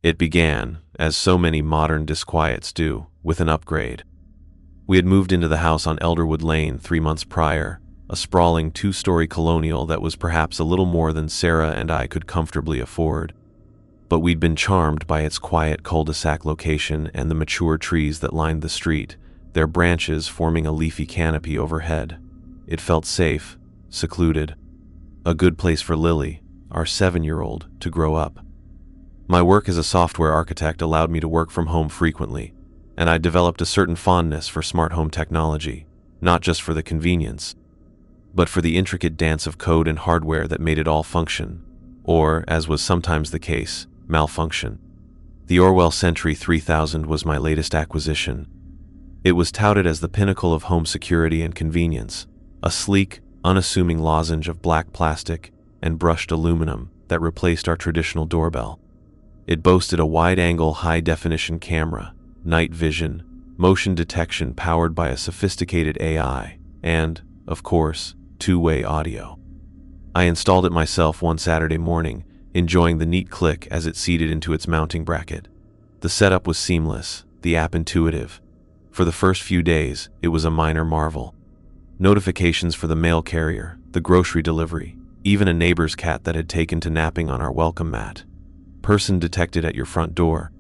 It began, as so many modern disquiets do, with an upgrade. We had moved into the house on Elderwood Lane 3 months prior, a sprawling 2-story colonial that was perhaps a little more than Sarah and I could comfortably afford. But we'd been charmed by its quiet cul-de-sac location and the mature trees that lined the street, their branches forming a leafy canopy overhead. It felt safe, secluded. A good place for Lily, our 7-year-old, to grow up. My work as a software architect allowed me to work from home frequently, and I developed a certain fondness for smart home technology, not just for the convenience, but for the intricate dance of code and hardware that made it all function, or, as was sometimes the case, malfunction. The Orwell Sentry 3000 was my latest acquisition. It was touted as the pinnacle of home security and convenience, a sleek, unassuming lozenge of black plastic and brushed aluminum that replaced our traditional doorbell. It boasted a wide-angle, high-definition camera, night vision, motion detection powered by a sophisticated AI, and, of course, two-way audio. I installed it myself one Saturday morning, enjoying the neat click as it seated into its mounting bracket. The setup was seamless, the app intuitive. For the first few days, it was a minor marvel. Notifications for the mail carrier, the grocery delivery, even a neighbor's cat that had taken to napping on our welcome mat. Person detected at your front door.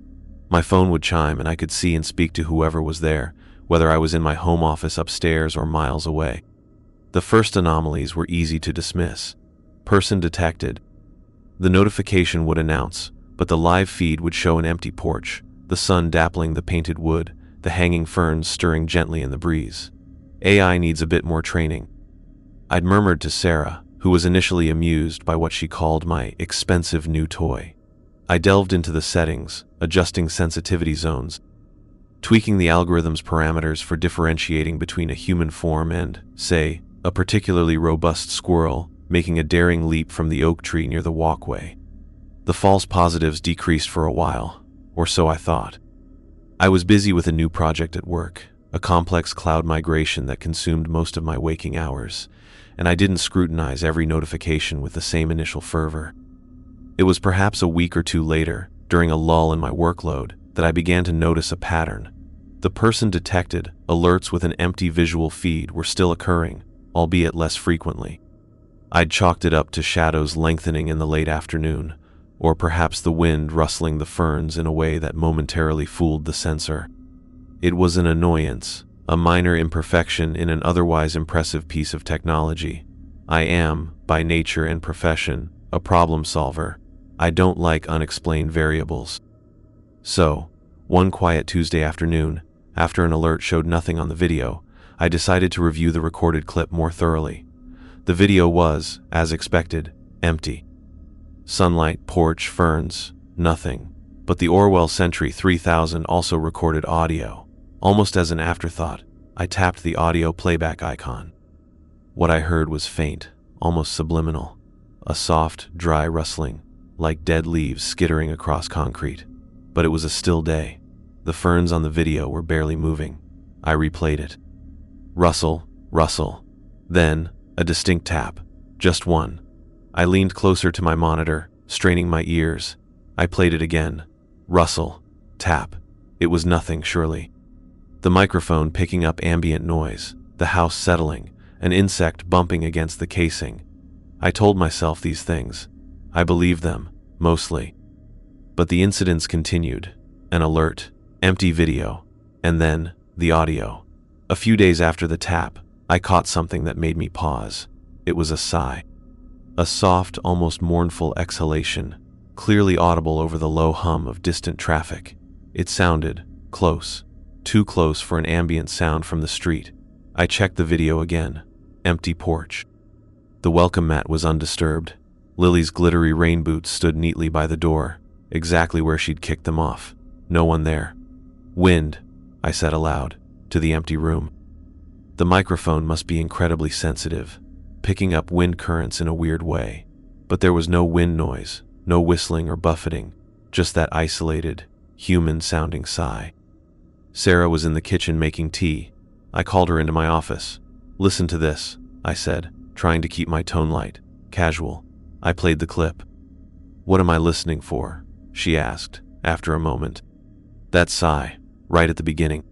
My phone would chime and I could see and speak to whoever was there, whether I was in my home office upstairs or miles away. The first anomalies were easy to dismiss. Person detected. The notification would announce, but the live feed would show an empty porch, the sun dappling the painted wood, the hanging ferns stirring gently in the breeze. AI needs a bit more training. I'd murmured to Sarah, who was initially amused by what she called my expensive new toy. I delved into the settings, adjusting sensitivity zones, tweaking the algorithm's parameters for differentiating between a human form and, say, a particularly robust squirrel making a daring leap from the oak tree near the walkway. The false positives decreased for a while, or so I thought. I was busy with a new project at work, a complex cloud migration that consumed most of my waking hours, and I didn't scrutinize every notification with the same initial fervor. It was perhaps a week or two later, during a lull in my workload, that I began to notice a pattern. The person detected alerts with an empty visual feed were still occurring, albeit less frequently. I'd chalked it up to shadows lengthening in the late afternoon, or perhaps the wind rustling the ferns in a way that momentarily fooled the sensor. It was an annoyance, a minor imperfection in an otherwise impressive piece of technology. I am, by nature and profession, a problem solver. I don't like unexplained variables. So, one quiet Tuesday afternoon, after an alert showed nothing on the video, I decided to review the recorded clip more thoroughly. The video was, as expected, empty. Sunlight, porch, ferns, nothing. But the Orwell Sentry 3000 also recorded audio. Almost as an afterthought, I tapped the audio playback icon. What I heard was faint, almost subliminal. A soft, dry rustling, like dead leaves skittering across concrete. But it was a still day. The ferns on the video were barely moving. I replayed it. Rustle, rustle. Then, a distinct tap. Just one. I leaned closer to my monitor, straining my ears. I played it again. Rustle. Tap. It was nothing, surely. The microphone picking up ambient noise, the house settling, an insect bumping against the casing. I told myself these things. I believed them, mostly. But the incidents continued. An alert, empty video, and then the audio. A few days after the tap, I caught something that made me pause. It was a sigh. A soft, almost mournful exhalation, clearly audible over the low hum of distant traffic. It sounded close, too close for an ambient sound from the street. I checked the video again. Empty porch. The welcome mat was undisturbed. Lily's glittery rain boots stood neatly by the door, exactly where she'd kicked them off. No one there. Wind, I said aloud, to the empty room. The microphone must be incredibly sensitive, picking up wind currents in a weird way. But there was no wind noise, no whistling or buffeting, just that isolated, human-sounding sigh. Sarah was in the kitchen making tea. I called her into my office. "Listen to this," I said, trying to keep my tone light, casual. I played the clip. "What am I listening for?" she asked, after a moment. That sigh, right at the beginning.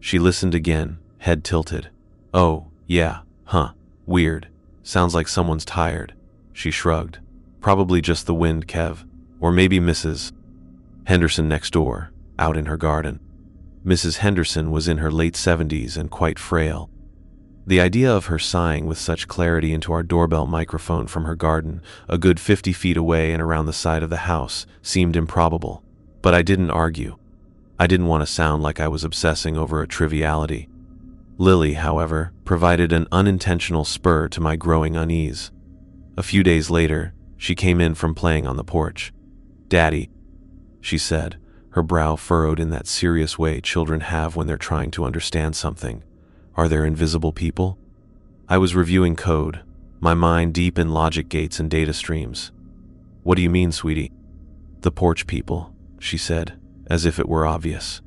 She listened again, head tilted. Oh, yeah, huh, weird. Sounds like someone's tired. She shrugged. Probably just the wind, Kev. Or maybe Mrs. Henderson next door, out in her garden. Mrs. Henderson was in her late 70s and quite frail. The idea of her sighing with such clarity into our doorbell microphone from her garden, a good 50 feet away and around the side of the house, seemed improbable. But I didn't argue. I didn't want to sound like I was obsessing over a triviality. Lily, however, provided an unintentional spur to my growing unease. A few days later, she came in from playing on the porch. "Daddy," she said, her brow furrowed in that serious way children have when they're trying to understand something. "Are there invisible people?" I was reviewing code, my mind deep in logic gates and data streams. "What do you mean, sweetie?" "The porch people," she said, as if it were obvious.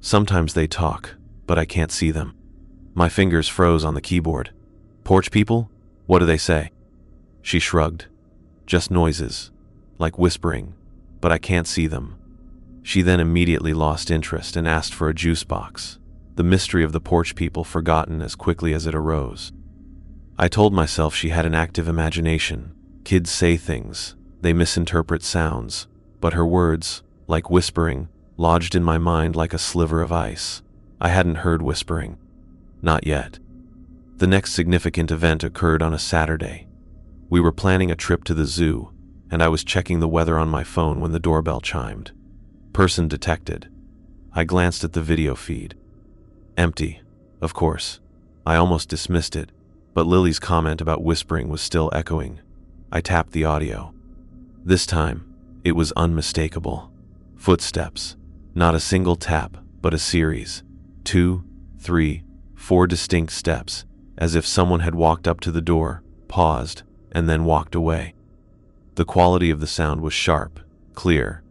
"Sometimes they talk, but I can't see them." My fingers froze on the keyboard. "Porch people? What do they say?" She shrugged. "Just noises, like whispering, but I can't see them." She then immediately lost interest and asked for a juice box, the mystery of the porch people forgotten as quickly as it arose. I told myself she had an active imagination. Kids say things, they misinterpret sounds, but her words, like whispering, lodged in my mind like a sliver of ice. I hadn't heard whispering. Not yet. The next significant event occurred on a Saturday. We were planning a trip to the zoo, and I was checking the weather on my phone when the doorbell chimed. Person detected. I glanced at the video feed. Empty, of course. I almost dismissed it, but Lily's comment about whispering was still echoing. I tapped the audio. This time, it was unmistakable. Footsteps. Not a single tap, but a series. 2, 3, 4 distinct steps, as if someone had walked up to the door, paused, and then walked away. The quality of the sound was sharp, clear.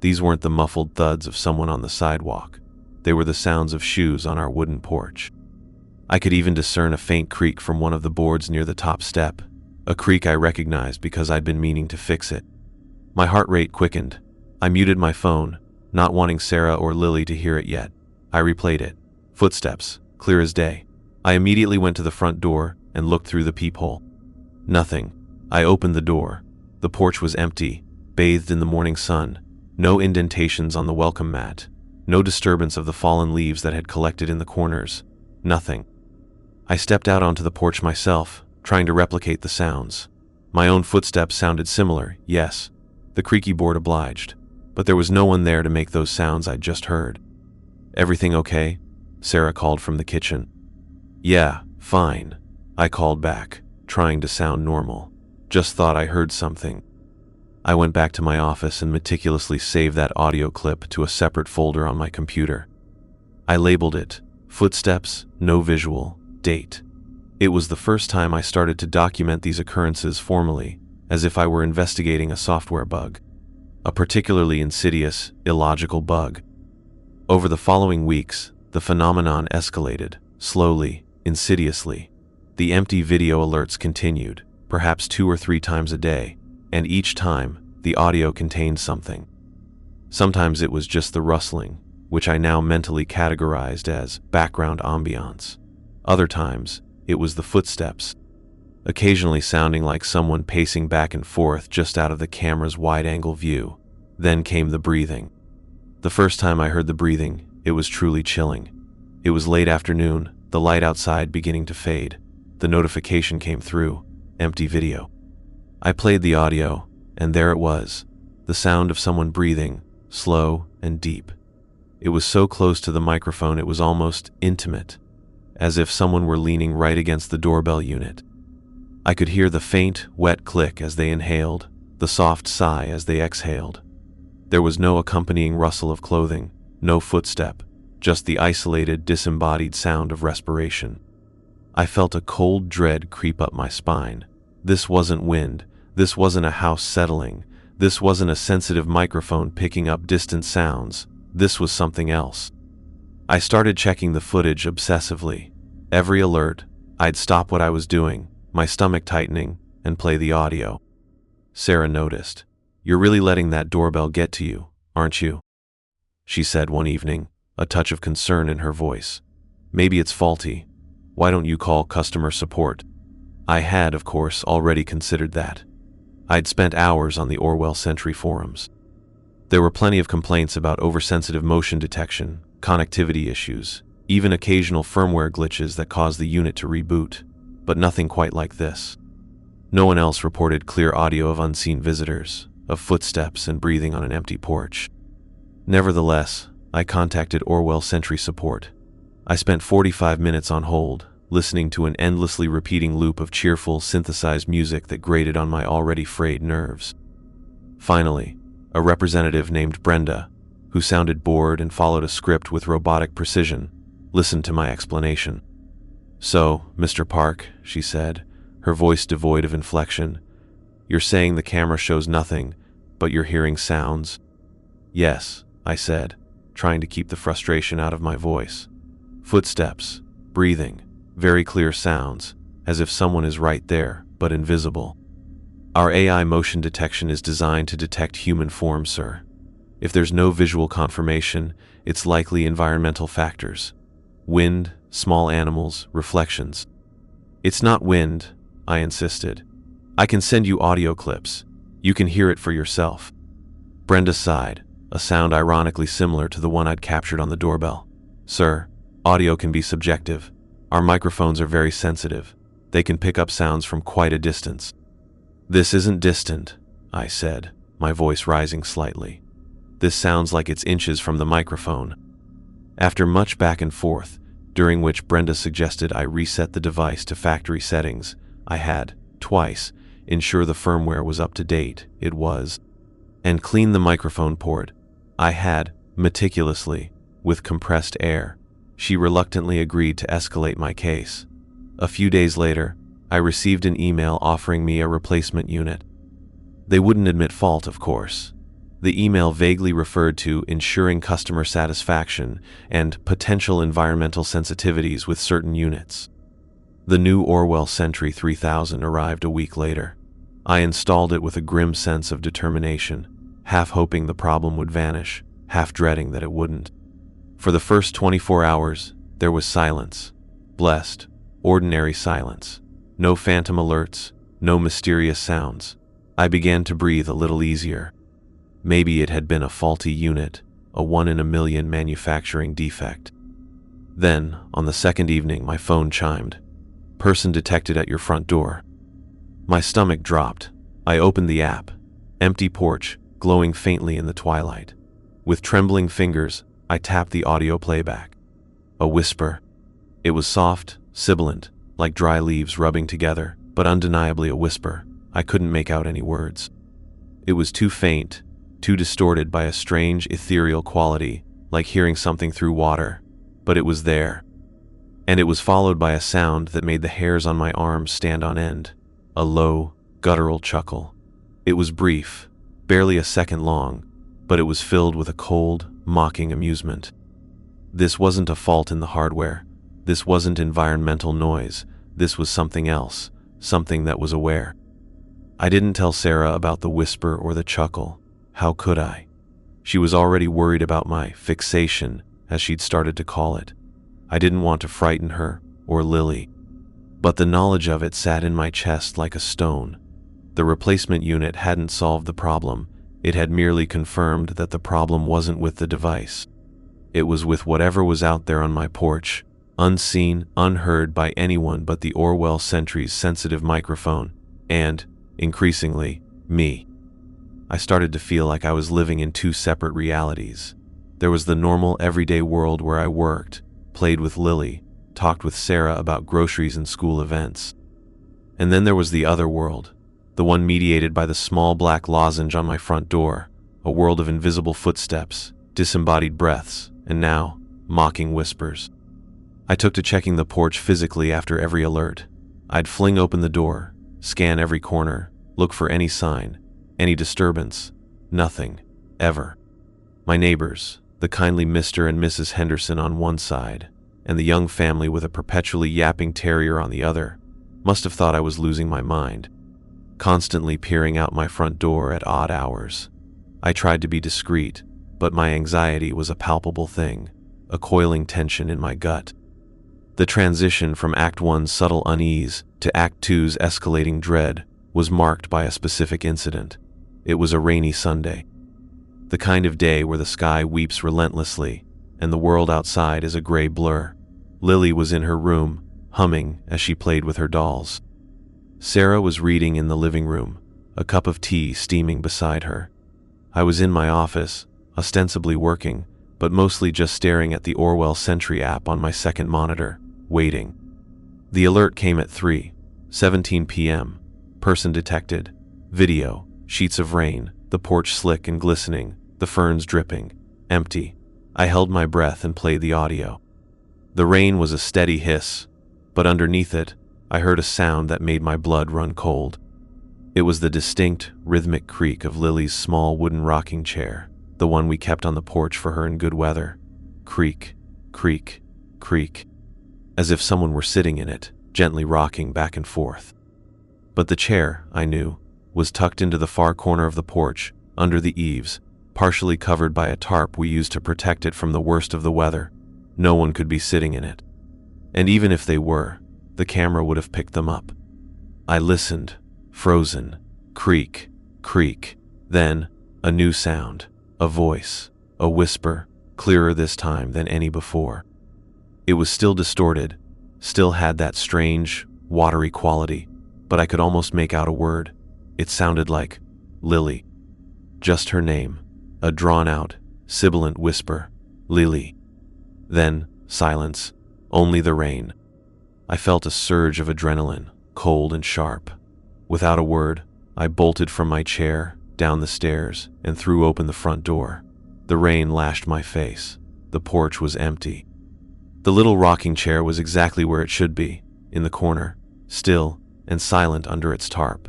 These weren't the muffled thuds of someone on the sidewalk. They were the sounds of shoes on our wooden porch. I could even discern a faint creak from one of the boards near the top step, a creak I recognized because I'd been meaning to fix it. My heart rate quickened. I muted my phone, not wanting Sarah or Lily to hear it yet. I replayed it. Footsteps, clear as day. I immediately went to the front door and looked through the peephole. Nothing. I opened the door. The porch was empty, bathed in the morning sun. No indentations on the welcome mat. No disturbance of the fallen leaves that had collected in the corners. Nothing. I stepped out onto the porch myself, trying to replicate the sounds. My own footsteps sounded similar, yes. The creaky board obliged. But there was no one there to make those sounds I'd just heard. "Everything okay?" Sarah called from the kitchen. "Yeah, fine," I called back, trying to sound normal. "Just thought I heard something." I went back to my office and meticulously saved that audio clip to a separate folder on my computer. I labeled it, Footsteps, No Visual, Date. It was the first time I started to document these occurrences formally, as if I were investigating a software bug. A particularly insidious, illogical bug. Over the following weeks, the phenomenon escalated, slowly, insidiously. The empty video alerts continued, perhaps 2 or 3 times a day, and each time, the audio contained something. Sometimes it was just the rustling, which I now mentally categorized as background ambiance. Other times, it was the footsteps, occasionally sounding like someone pacing back and forth just out of the camera's wide-angle view. Then came the breathing. The first time I heard the breathing, it was truly chilling. It was late afternoon, the light outside beginning to fade. The notification came through, empty video. I played the audio, and there it was, the sound of someone breathing, slow and deep. It was so close to the microphone it was almost intimate, as if someone were leaning right against the doorbell unit. I could hear the faint, wet click as they inhaled, the soft sigh as they exhaled. There was no accompanying rustle of clothing, no footstep, just the isolated, disembodied sound of respiration. I felt a cold dread creep up my spine. This wasn't wind, this wasn't a house settling, this wasn't a sensitive microphone picking up distant sounds, this was something else. I started checking the footage obsessively. Every alert, I'd stop what I was doing, my stomach tightening, and play the audio. Sarah noticed. "You're really letting that doorbell get to you, aren't you?" she said one evening, a touch of concern in her voice. "Maybe it's faulty. Why don't you call customer support?" I had, of course, already considered that. I'd spent hours on the Orwell Sentry forums. There were plenty of complaints about oversensitive motion detection, connectivity issues, even occasional firmware glitches that caused the unit to reboot, but nothing quite like this. No one else reported clear audio of unseen visitors, of footsteps and breathing on an empty porch. Nevertheless, I contacted Orwell Sentry support. I spent 45 minutes on hold, listening to an endlessly repeating loop of cheerful, synthesized music that grated on my already frayed nerves. Finally, a representative named Brenda, who sounded bored and followed a script with robotic precision, listened to my explanation. "So, Mr. Park," she said, her voice devoid of inflection, "you're saying the camera shows nothing, but you're hearing sounds?" "Yes," I said, trying to keep the frustration out of my voice. "Footsteps, breathing, very clear sounds, as if someone is right there, but invisible. Our AI motion detection is designed to detect human form, sir. If there's no visual confirmation, it's likely environmental factors. Wind, small animals, reflections." "It's not wind," I insisted. "I can send you audio clips. You can hear it for yourself." Brenda sighed, a sound ironically similar to the one I'd captured on the doorbell. "Sir, audio can be subjective. Our microphones are very sensitive. They can pick up sounds from quite a distance." "This isn't distant," I said, my voice rising slightly. "This sounds like it's inches from the microphone." After much back and forth, during which Brenda suggested I reset the device to factory settings, I had, twice, ensure the firmware was up to date, it was, and clean the microphone port, I had, meticulously, with compressed air. She reluctantly agreed to escalate my case. A few days later, I received an email offering me a replacement unit. They wouldn't admit fault, of course. The email vaguely referred to ensuring customer satisfaction and potential environmental sensitivities with certain units. The new Orwell Sentry 3000 arrived a week later. I installed it with a grim sense of determination, half hoping the problem would vanish, half dreading that it wouldn't. For the first 24 hours, there was silence. Blessed, ordinary silence. No phantom alerts, no mysterious sounds. I began to breathe a little easier. Maybe it had been a faulty unit, a 1 in a million manufacturing defect. Then, on the second evening, my phone chimed. "Person detected at your front door." My stomach dropped. I opened the app. Empty porch, glowing faintly in the twilight. With trembling fingers, I tapped the audio playback. A whisper. It was soft, sibilant, like dry leaves rubbing together, but undeniably a whisper. I couldn't make out any words. It was too faint, too distorted by a strange, ethereal quality, like hearing something through water, but it was there. And it was followed by a sound that made the hairs on my arms stand on end. A low, guttural chuckle. It was brief, barely a second long, but it was filled with a cold, mocking amusement. This wasn't a fault in the hardware. This wasn't environmental noise. This was something else, something that was aware. I didn't tell Sarah about the whisper or the chuckle. How could I? She was already worried about my fixation, as she'd started to call it. I didn't want to frighten her, or Lily. But the knowledge of it sat in my chest like a stone. The replacement unit hadn't solved the problem. It had merely confirmed that the problem wasn't with the device. It was with whatever was out there on my porch, unseen, unheard by anyone but the Orwell Sentry's sensitive microphone, and, increasingly, me. I started to feel like I was living in two separate realities. There was the normal, everyday world where I worked, played with Lily, talked with Sarah about groceries and school events. And then there was the other world, the one mediated by the small black lozenge on my front door, a world of invisible footsteps, disembodied breaths, and now, mocking whispers. I took to checking the porch physically after every alert. I'd fling open the door, scan every corner, look for any sign, any disturbance. Nothing. Ever. My neighbors, the kindly Mr. and Mrs. Henderson on one side, and the young family with a perpetually yapping terrier on the other, must have thought I was losing my mind, constantly peering out my front door at odd hours. I tried to be discreet, but my anxiety was a palpable thing, a coiling tension in my gut. The transition from Act 1's subtle unease to Act 2's escalating dread was marked by a specific incident. It was a rainy Sunday. The kind of day where the sky weeps relentlessly and the world outside is a gray blur. Lily was in her room, humming as she played with her dolls. Sarah was reading in the living room, a cup of tea steaming beside her. I was in my office, ostensibly working, but mostly just staring at the Orwell Sentry app on my second monitor, waiting. The alert came at 3:17 p.m. Person detected. Video, sheets of rain, the porch slick and glistening, the ferns dripping, empty. I held my breath and played the audio. The rain was a steady hiss, but underneath it, I heard a sound that made my blood run cold. It was the distinct, rhythmic creak of Lily's small wooden rocking chair, the one we kept on the porch for her in good weather. Creak, creak, creak, as if someone were sitting in it, gently rocking back and forth. But the chair, I knew, was tucked into the far corner of the porch, under the eaves, partially covered by a tarp we used to protect it from the worst of the weather. No one could be sitting in it. And even if they were, the camera would have picked them up. I listened, frozen. Creak, creak. Then, a new sound. A voice. A whisper, clearer this time than any before. It was still distorted, still had that strange, watery quality, but I could almost make out a word. It sounded like Lily. Just her name. A drawn-out, sibilant whisper. Lily. Then, silence. Only the rain. I felt a surge of adrenaline, cold and sharp. Without a word, I bolted from my chair, down the stairs, and threw open the front door. The rain lashed my face. The porch was empty. The little rocking chair was exactly where it should be, in the corner, still and silent under its tarp.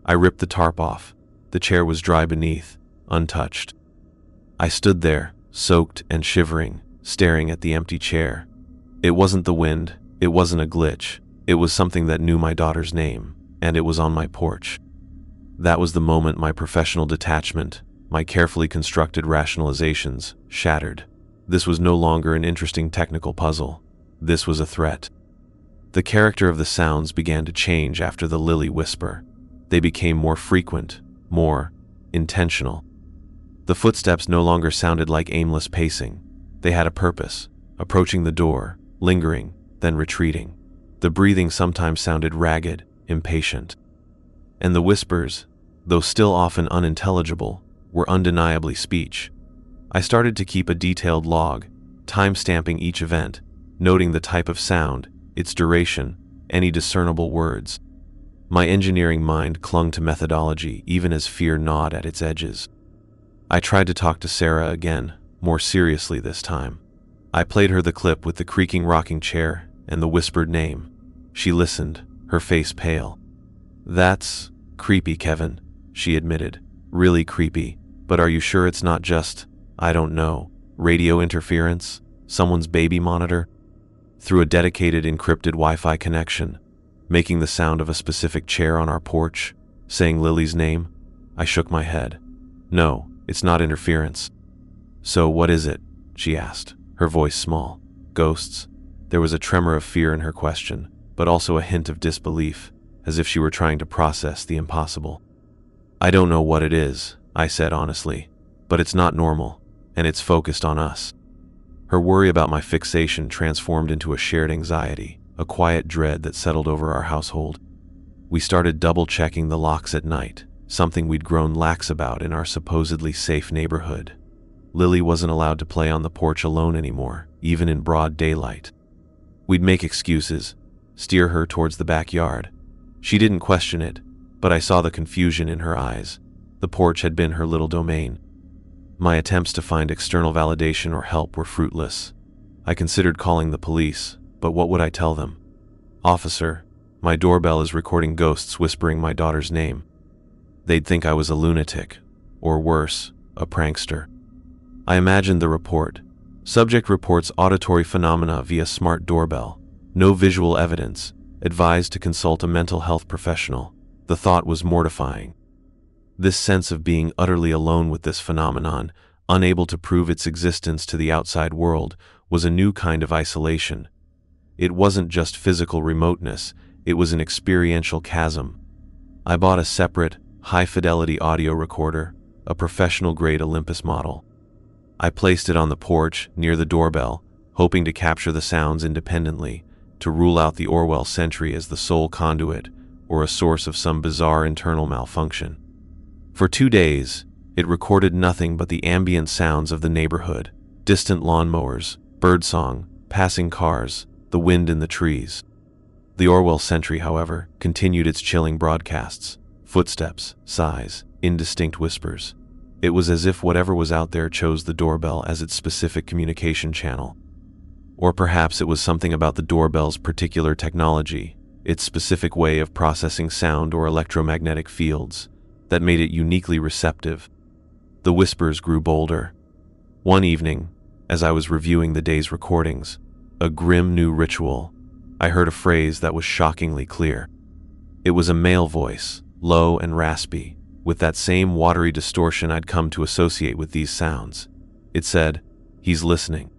I ripped the tarp off. The chair was dry beneath, untouched. I stood there, soaked and shivering, staring at the empty chair. It wasn't the wind, it wasn't a glitch, it was something that knew my daughter's name, and it was on my porch. That was the moment my professional detachment, my carefully constructed rationalizations, shattered. This was no longer an interesting technical puzzle. This was a threat. The character of the sounds began to change after the Lily whisper. They became more frequent, more intentional. The footsteps no longer sounded like aimless pacing. They had a purpose, approaching the door, lingering, then retreating. The breathing sometimes sounded ragged, impatient. And the whispers, though still often unintelligible, were undeniably speech. I started to keep a detailed log, time-stamping each event, noting the type of sound, its duration, any discernible words. My engineering mind clung to methodology even as fear gnawed at its edges. I tried to talk to Sarah again, more seriously this time. I played her the clip with the creaking rocking chair and the whispered name. She listened, her face pale. "That's creepy, Kevin," she admitted. "Really creepy, but are you sure it's not just, I don't know, radio interference? Someone's baby monitor?" Through a dedicated encrypted Wi-Fi connection, making the sound of a specific chair on our porch, saying Lily's name, I shook my head. "No, it's not interference." "So what is it?" she asked, her voice small. "Ghosts?" There was a tremor of fear in her question, but also a hint of disbelief, as if she were trying to process the impossible. "I don't know what it is," I said honestly, "but it's not normal, and it's focused on us." Her worry about my fixation transformed into a shared anxiety, a quiet dread that settled over our household. We started double-checking the locks at night, something we'd grown lax about in our supposedly safe neighborhood. Lily wasn't allowed to play on the porch alone anymore, even in broad daylight. We'd make excuses, steer her towards the backyard. She didn't question it, but I saw the confusion in her eyes. The porch had been her little domain. My attempts to find external validation or help were fruitless. I considered calling the police, but what would I tell them? "Officer, my doorbell is recording ghosts whispering my daughter's name." They'd think I was a lunatic, or worse, a prankster. I imagined the report. Subject reports auditory phenomena via smart doorbell. No visual evidence. Advised to consult a mental health professional. The thought was mortifying. This sense of being utterly alone with this phenomenon, unable to prove its existence to the outside world, was a new kind of isolation. It wasn't just physical remoteness, it was an experiential chasm. I bought a separate, high-fidelity audio recorder, a professional-grade Olympus model. I placed it on the porch, near the doorbell, hoping to capture the sounds independently, to rule out the Orwell sentry as the sole conduit, or a source of some bizarre internal malfunction. For 2 days, it recorded nothing but the ambient sounds of the neighborhood, distant lawnmowers, birdsong, passing cars, the wind in the trees. The Orwell sentry, however, continued its chilling broadcasts, footsteps, sighs, indistinct whispers. It was as if whatever was out there chose the doorbell as its specific communication channel. Or perhaps it was something about the doorbell's particular technology, its specific way of processing sound or electromagnetic fields, that made it uniquely receptive. The whispers grew bolder. One evening, as I was reviewing the day's recordings, a grim new ritual, I heard a phrase that was shockingly clear. It was a male voice, low and raspy, with that same watery distortion I'd come to associate with these sounds. It said, "He's listening."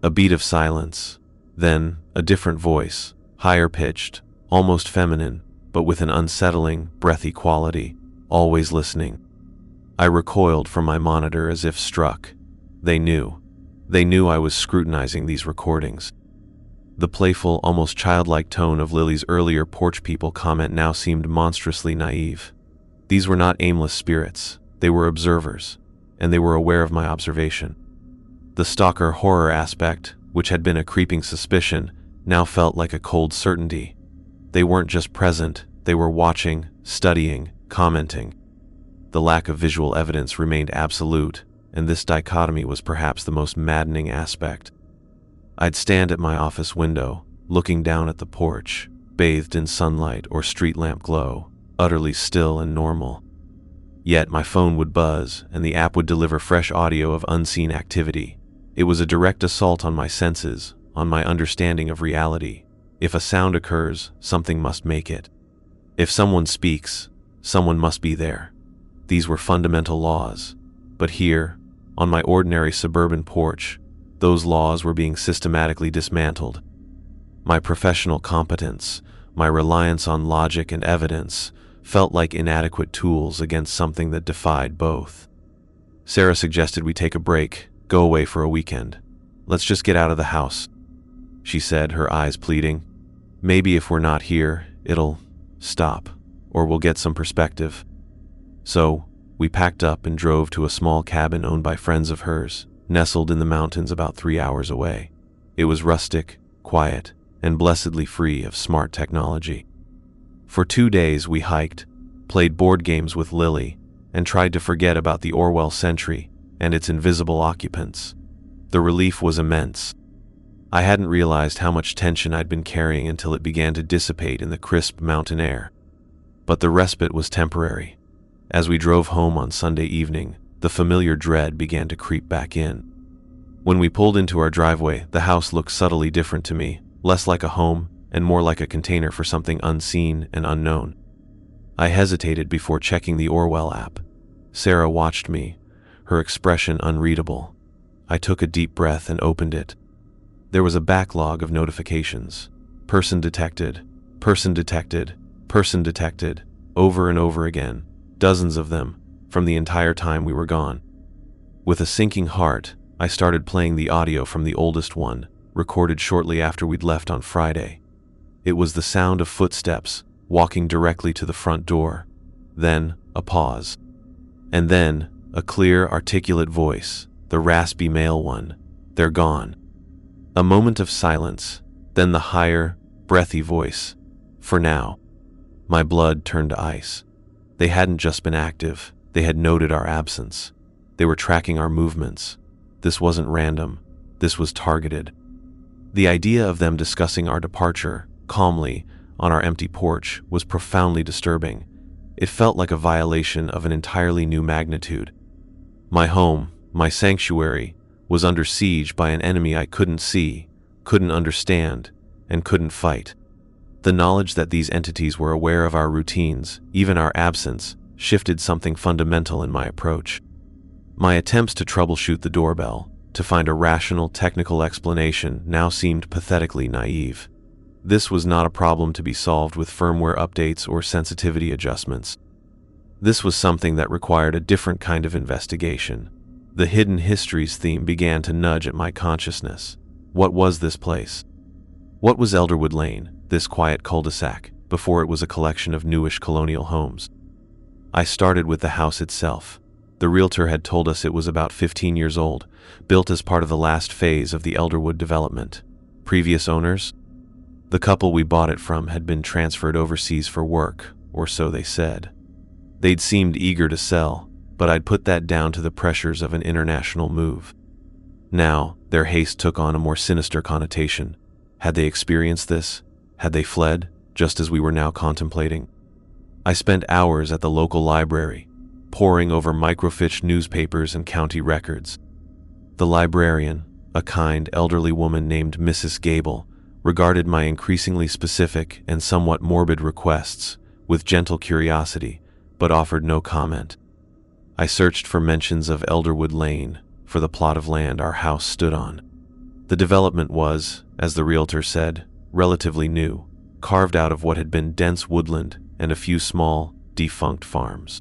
A beat of silence, then a different voice, higher pitched, almost feminine, but with an unsettling, breathy quality, "Always listening." I recoiled from my monitor as if struck. They knew. They knew I was scrutinizing these recordings. The playful, almost childlike tone of Lily's earlier porch people comment now seemed monstrously naive. These were not aimless spirits, they were observers, and they were aware of my observation. The stalker horror aspect, which had been a creeping suspicion, now felt like a cold certainty. They weren't just present, they were watching, studying, commenting. The lack of visual evidence remained absolute, and this dichotomy was perhaps the most maddening aspect. I'd stand at my office window, looking down at the porch, bathed in sunlight or street lamp glow, utterly still and normal. Yet my phone would buzz, and the app would deliver fresh audio of unseen activity. It was a direct assault on my senses, on my understanding of reality. If a sound occurs, something must make it. If someone speaks, someone must be there. These were fundamental laws. But here, on my ordinary suburban porch, those laws were being systematically dismantled. My professional competence, my reliance on logic and evidence, felt like inadequate tools against something that defied both. Sarah suggested we take a break, go away for a weekend. "Let's just get out of the house," she said, her eyes pleading. "Maybe if we're not here, it'll stop, or we'll get some perspective." So, we packed up and drove to a small cabin owned by friends of hers, nestled in the mountains about 3 hours away. It was rustic, quiet, and blessedly free of smart technology. For 2 days we hiked, played board games with Lily, and tried to forget about the Orwell sentry and its invisible occupants. The relief was immense. I hadn't realized how much tension I'd been carrying until it began to dissipate in the crisp mountain air. But the respite was temporary. As we drove home on Sunday evening, the familiar dread began to creep back in. When we pulled into our driveway, the house looked subtly different to me, less like a home and more like a container for something unseen and unknown. I hesitated before checking the Orwell app. Sarah watched me, her expression unreadable. I took a deep breath and opened it. There was a backlog of notifications. Person detected, person detected, person detected, over and over again, dozens of them, from the entire time we were gone. With a sinking heart, I started playing the audio from the oldest one, recorded shortly after we'd left on Friday. It was the sound of footsteps, walking directly to the front door. Then, a pause. And then, a clear, articulate voice, the raspy male one. "They're gone." A moment of silence, then the higher, breathy voice. "For now." My blood turned to ice. They hadn't just been active, they had noted our absence. They were tracking our movements. This wasn't random, this was targeted. The idea of them discussing our departure, calmly, on our empty porch, was profoundly disturbing. It felt like a violation of an entirely new magnitude. My home, my sanctuary, was under siege by an enemy I couldn't see, couldn't understand, and couldn't fight. The knowledge that these entities were aware of our routines, even our absence, shifted something fundamental in my approach. My attempts to troubleshoot the doorbell, to find a rational technical explanation, now seemed pathetically naive. This was not a problem to be solved with firmware updates or sensitivity adjustments. This was something that required a different kind of investigation. The hidden histories theme began to nudge at my consciousness. What was this place? What was Elderwood Lane, this quiet cul-de-sac, before it was a collection of newish colonial homes? I started with the house itself. The realtor had told us it was about 15 years old, built as part of the last phase of the Elderwood development. Previous owners? The couple we bought it from had been transferred overseas for work, or so they said. They'd seemed eager to sell, but I'd put that down to the pressures of an international move. Now, their haste took on a more sinister connotation. Had they experienced this? Had they fled, just as we were now contemplating? I spent hours at the local library, poring over microfiche newspapers and county records. The librarian, a kind, elderly woman named Mrs. Gable, regarded my increasingly specific and somewhat morbid requests with gentle curiosity, but offered no comment. I searched for mentions of Elderwood Lane, for the plot of land our house stood on. The development was, as the realtor said, relatively new, carved out of what had been dense woodland and a few small, defunct farms.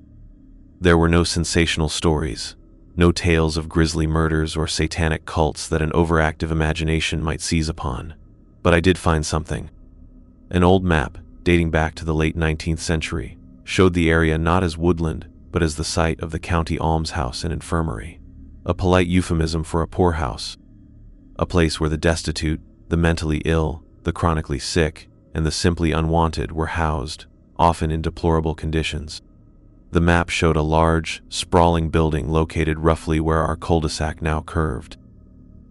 There were no sensational stories, no tales of grisly murders or satanic cults that an overactive imagination might seize upon. But I did find something. An old map, dating back to the late 19th century, showed the area not as woodland, but as the site of the county almshouse and infirmary, a polite euphemism for a poorhouse, a place where the destitute, the mentally ill, the chronically sick, and the simply unwanted were housed, often in deplorable conditions. The map showed a large, sprawling building located roughly where our cul-de-sac now curved.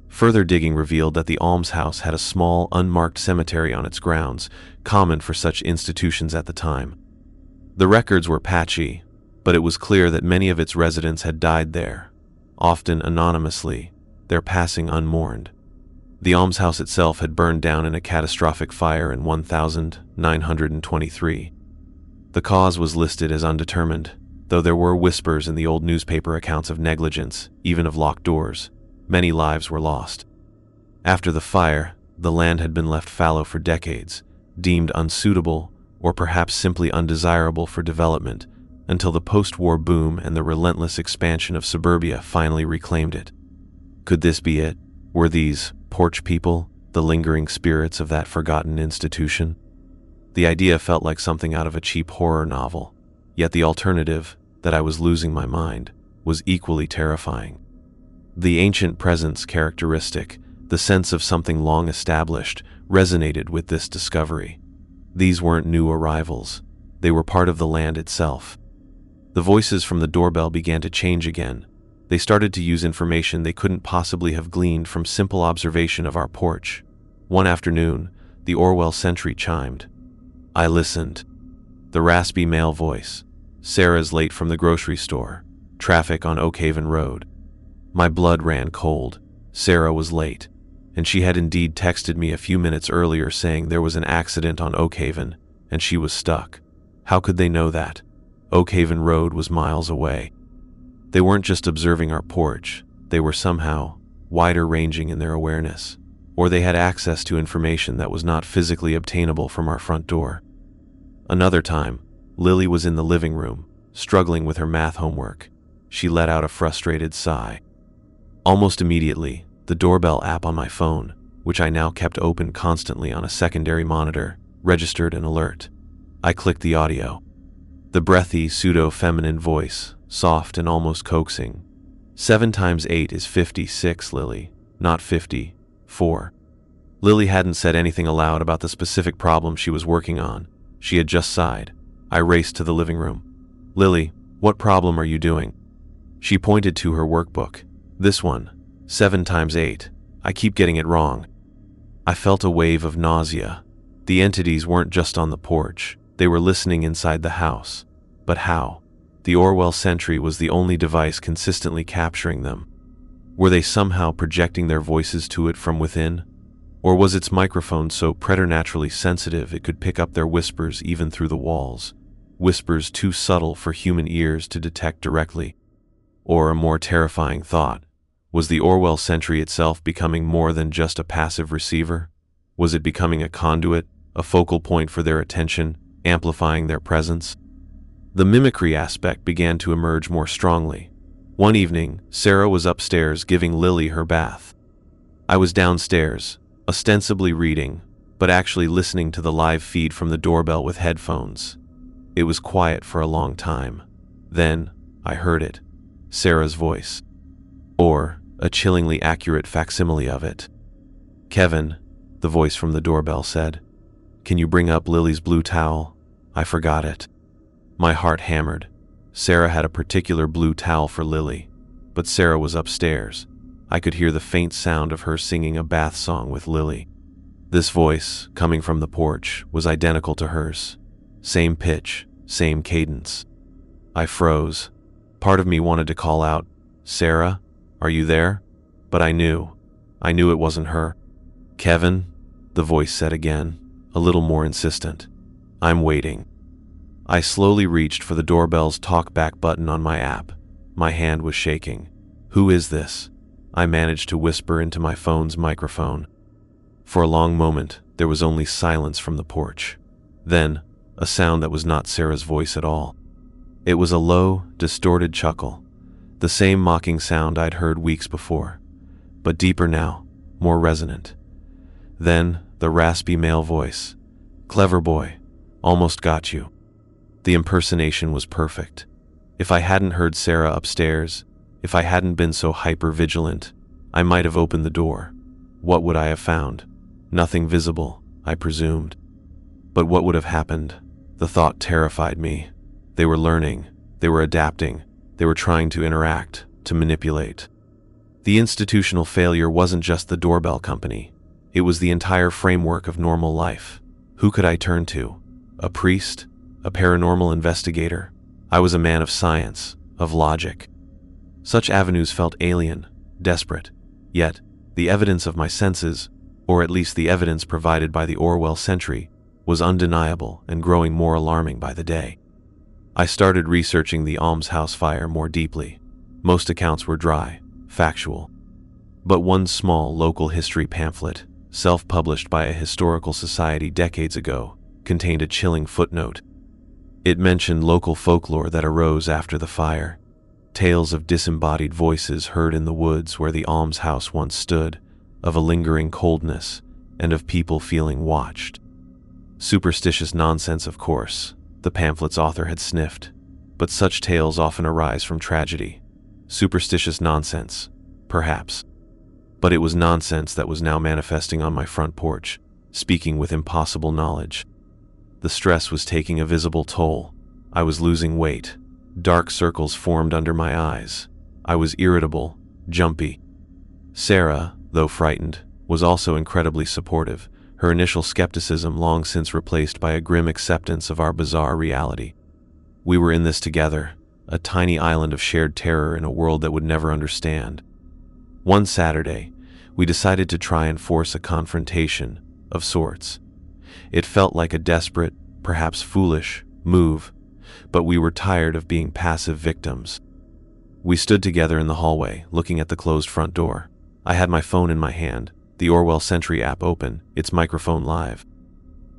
Further digging revealed that the almshouse had a small, unmarked cemetery on its grounds, common for such institutions at the time. The records were patchy, but it was clear that many of its residents had died there, often anonymously, their passing unmourned. The almshouse itself had burned down in a catastrophic fire in 1923. The cause was listed as undetermined, though there were whispers in the old newspaper accounts of negligence, even of locked doors. Many lives were lost. After the fire, the land had been left fallow for decades, deemed unsuitable or perhaps simply undesirable for development, until the post-war boom and the relentless expansion of suburbia finally reclaimed it. Could this be it? Were these porch people the lingering spirits of that forgotten institution? The idea felt like something out of a cheap horror novel, yet the alternative, that I was losing my mind, was equally terrifying. The ancient presence characteristic, the sense of something long established, resonated with this discovery. These weren't new arrivals. They were part of the land itself. The voices from the doorbell began to change again. They started to use information they couldn't possibly have gleaned from simple observation of our porch. One afternoon, the Orwell sentry chimed. I listened. The raspy male voice. Sarah's late from the grocery store. Traffic on Oakhaven Road. My blood ran cold. Sarah was late, and she had indeed texted me a few minutes earlier saying there was an accident on Oakhaven, and she was stuck. How could they know that? Oakhaven Road was miles away. They weren't just observing our porch, they were somehow wider-ranging in their awareness, or they had access to information that was not physically obtainable from our front door. Another time, Lily was in the living room, struggling with her math homework. She let out a frustrated sigh. Almost immediately, the doorbell app on my phone, which I now kept open constantly on a secondary monitor, registered an alert. I clicked the audio. The breathy, pseudo-feminine voice, soft and almost coaxing. 7 times 8 is 56, Lily, not 54. Lily hadn't said anything aloud about the specific problem she was working on. She had just sighed. I raced to the living room. Lily, what problem are you doing? She pointed to her workbook. This one, 7 times 8. I keep getting it wrong. I felt a wave of nausea. The entities weren't just on the porch. They were listening inside the house. But how? The Orwell sentry was the only device consistently capturing them. Were they somehow projecting their voices to it from within? Or was its microphone so preternaturally sensitive it could pick up their whispers even through the walls? Whispers too subtle for human ears to detect directly. Or a more terrifying thought, was the Orwell sentry itself becoming more than just a passive receiver? Was it becoming a conduit, a focal point for their attention, amplifying their presence? The mimicry aspect began to emerge more strongly. One evening, Sarah was upstairs giving Lily her bath. I was downstairs, ostensibly reading, but actually listening to the live feed from the doorbell with headphones. It was quiet for a long time. Then, I heard it. Sarah's voice. Or a chillingly accurate facsimile of it. "Kevin," the voice from the doorbell said, "can you bring up Lily's blue towel? I forgot it." My heart hammered. Sarah had a particular blue towel for Lily, but Sarah was upstairs. I could hear the faint sound of her singing a bath song with Lily. This voice, coming from the porch, was identical to hers. Same pitch, same cadence. I froze. Part of me wanted to call out, "Sarah, are you there?" But I knew it wasn't her. "Kevin," the voice said again, a little more insistent. "I'm waiting." I slowly reached for the doorbell's talkback button on my app. My hand was shaking. "Who is this?" I managed to whisper into my phone's microphone. For a long moment, there was only silence from the porch. Then, a sound that was not Sarah's voice at all. It was a low, distorted chuckle, the same mocking sound I'd heard weeks before, but deeper now, more resonant. Then, the raspy male voice. "Clever boy, almost got you." The impersonation was perfect. If I hadn't heard Sarah upstairs, if I hadn't been so hyper-vigilant, I might have opened the door. What would I have found? Nothing visible, I presumed. But what would have happened? The thought terrified me. They were learning, they were adapting, they were trying to interact, to manipulate. The institutional failure wasn't just the doorbell company. It was the entire framework of normal life. Who could I turn to? A priest? A paranormal investigator? I was a man of science, of logic. Such avenues felt alien, desperate. Yet, the evidence of my senses, or at least the evidence provided by the Orwell sentry, was undeniable and growing more alarming by the day. I started researching the almshouse fire more deeply. Most accounts were dry, factual. But one small local history pamphlet, self-published by a historical society decades ago, contained a chilling footnote. It mentioned local folklore that arose after the fire, tales of disembodied voices heard in the woods where the almshouse once stood, of a lingering coldness, and of people feeling watched. Superstitious nonsense, of course, the pamphlet's author had sniffed, but such tales often arise from tragedy. Superstitious nonsense, perhaps. But it was nonsense that was now manifesting on my front porch, speaking with impossible knowledge. The stress was taking a visible toll. I was losing weight. Dark circles formed under my eyes. I was irritable, jumpy. Sarah, though frightened, was also incredibly supportive, her initial skepticism long since replaced by a grim acceptance of our bizarre reality. We were in this together, a tiny island of shared terror in a world that would never understand. One Saturday, we decided to try and force a confrontation, of sorts. It felt like a desperate, perhaps foolish, move, but we were tired of being passive victims. We stood together in the hallway, looking at the closed front door. I had my phone in my hand, the Orwell Sentry app open, its microphone live.